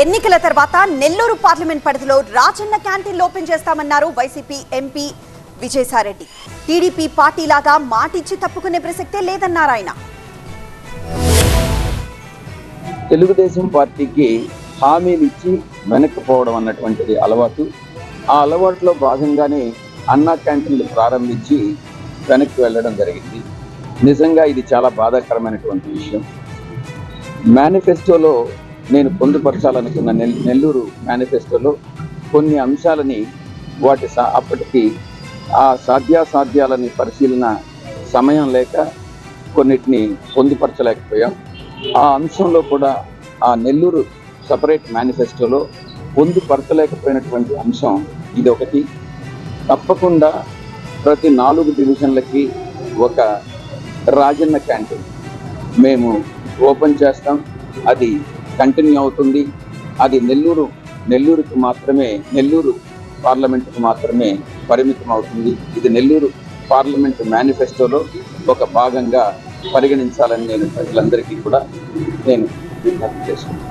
ఎన్నికల తర్వాత నెల్లూరు పార్లమెంట్ పరిధిలో రాజన్న క్యాంటీన్ ఓపెన్ చేస్తామన్నారు వైసీపీ ఎంపీ విజయసాయిరెడ్డి. టీడీపీ పార్టీలాగా మాటిచ్చి తప్పుకునే ప్రసక్తే లేదన్నారు ఆయన. తెలుగుదేశం పార్టీకి హామీలు ఇచ్చి వెనక్కిపోవడం అన్నటువంటిది అలవాటు. ఆ అలవాటులో భాగంగానే అన్నా క్యాంటీన్లు ప్రారంభించి వెనక్కి వెళ్ళడం జరిగింది. నిజంగా ఇది చాలా బాధాకరమైనటువంటి విషయం. మేనిఫెస్టోలో నేను పొందుపరచాలనుకున్న నెల్లూరు మేనిఫెస్టోలో కొన్ని అంశాలని అప్పటికి ఆ సాధ్యాసాధ్యాలని పరిశీలన సమయం లేక కొన్నిటిని పొందుపరచలేకపోయాం. ఆ అంశంలో కూడా ఆ నెల్లూరు సపరేట్ మేనిఫెస్టోలో పొందుపరచలేకపోయినటువంటి అంశం ఇది ఒకటి. తప్పకుండా ప్రతి 4 డివిజన్లకి ఒక రాజన్న క్యాంటీన్ మేము ఓపెన్ చేస్తాం. అది కంటిన్యూ అవుతుంది. అది నెల్లూరుకి మాత్రమే, నెల్లూరు పార్లమెంటుకు మాత్రమే పరిమితం అవుతుంది. ఇది నెల్లూరు పార్లమెంటు మేనిఫెస్టోలో ఒక భాగంగా పరిగణించాలని నేను ప్రజలందరికీ కూడా విజ్ఞప్తి చేస్తున్నాను.